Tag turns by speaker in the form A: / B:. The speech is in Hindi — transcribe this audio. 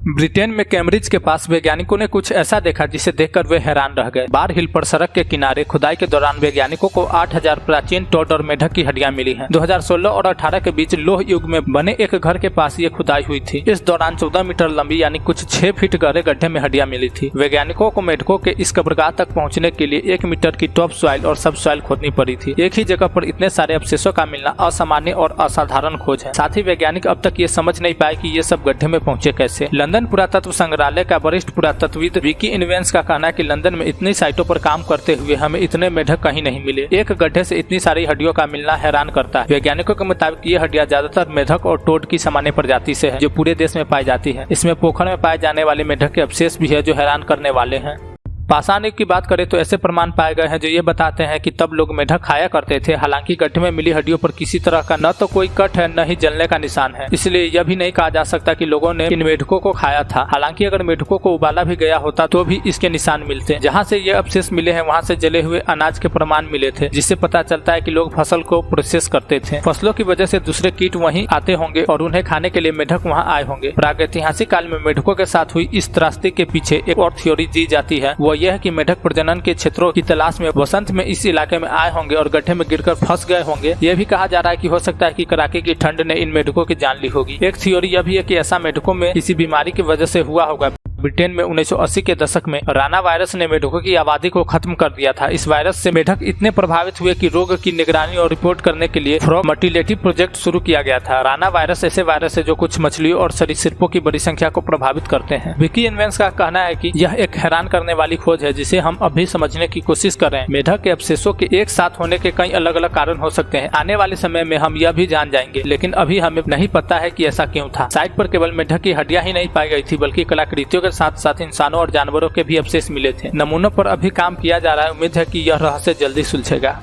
A: ब्रिटेन में कैम्ब्रिज के पास वैज्ञानिकों ने कुछ ऐसा देखा जिसे देखकर वे हैरान रह गए। बार हिल पर सड़क के किनारे खुदाई के दौरान वैज्ञानिकों को 8000 प्राचीन टोड और मेढक की हड्डियां मिली हैं। 2016 और 18 के बीच लोह युग में बने एक घर के पास ये खुदाई हुई थी। इस दौरान 14 मीटर लंबी यानी कुछ 6 फीट गहरे गड्ढे में हड्डियां मिली थी। वैज्ञानिकों को मेढकों के इस कब्रगाह तक पहुँचने के लिए 1 मीटर की टॉप सॉइल और सब सॉइल खोदनी पड़ी थी। एक ही जगह पर इतने सारे अवशेषों का मिलना असामान्य और असाधारण खोज है। साथ ही वैज्ञानिक अब तक ये समझ नहीं पाए कि ये सब गड्ढे में पहुंचे कैसे। लंदन पुरातत्व संग्रहालय का वरिष्ठ पुरातत्वविद विकी इनवेंस का कहना है कि लंदन में इतनी साइटों पर काम करते हुए हमें इतने मेढक कहीं नहीं मिले। एक गड्ढे से इतनी सारी हड्डियों का मिलना हैरान करता है। वैज्ञानिकों के मुताबिक ये हड्डियां ज्यादातर मेढक और टोड की सामान्य प्रजाति से है, जो पूरे देश में पाई जाती है। इसमें पोखर में पाए जाने वाले मेढक के अवशेष भी है जो हैरान करने वाले हैं। पाषाण युग की बात करें तो ऐसे प्रमाण पाए गए हैं जो ये बताते हैं कि तब लोग मेढक खाया करते थे। हालांकि गड्ढे में मिली हड्डियों पर किसी तरह का न तो कोई कट है न ही जलने का निशान है, इसलिए यह भी नहीं कहा जा सकता कि लोगों ने इन मेढकों को खाया था। हालांकि अगर मेढकों को उबाला भी गया होता तो भी इसके निशान मिलते। जहाँ से ये अवशेष मिले हैं वहाँ से जले हुए अनाज के प्रमाण मिले थे, जिससे पता चलता है कि लोग फसल को प्रोसेस करते थे। फसलों की वजह से दूसरे कीट वहीं आते होंगे और उन्हें खाने के लिए मेढक वहाँ आए होंगे। प्रागैतिहासिक काल में मेढकों के साथ हुई इस त्रासदी के पीछे एक और थ्योरी दी जाती है, वो यह है कि मेढक प्रजनन के क्षेत्रों की तलाश में वसंत में इस इलाके में आए होंगे और गड्ढे में गिरकर फंस गए होंगे। यह भी कहा जा रहा है कि हो सकता है कि कड़ाके की ठंड ने इन मेढकों की जान ली होगी। एक थ्योरी यह भी है कि ऐसा मेढकों में किसी बीमारी की वजह से हुआ होगा। ब्रिटेन में 1980 के दशक में राना वायरस ने मेढकों की आबादी को खत्म कर दिया था। इस वायरस से मेढक इतने प्रभावित हुए कि रोग की निगरानी और रिपोर्ट करने के लिए फ्रॉग मोर्टेलिटी प्रोजेक्ट शुरू किया गया था। राना वायरस ऐसे वायरस है जो कुछ मछलियों और सरीसृपों की बड़ी संख्या को प्रभावित करते हैं। विकी इनवेंस का कहना है कि यह एक हैरान करने वाली खोज है जिसे हम अभी समझने की कोशिश कर रहे हैं। मेढक के अवशेषों के एक साथ होने के कई अलग अलग कारण हो सकते हैं। आने वाले समय में हम यह भी जान जाएंगे, लेकिन अभी हमें नहीं पता है कि ऐसा क्यों था। साइट पर केवल मेढक की हड्डियां ही नहीं पाई गई थी, बल्कि कलाकृतियों के साथ साथ इंसानों और जानवरों के भी अवशेष मिले थे। नमूनों पर अभी काम किया जा रहा है। उम्मीद है कि यह रहस्य जल्दी सुलझेगा।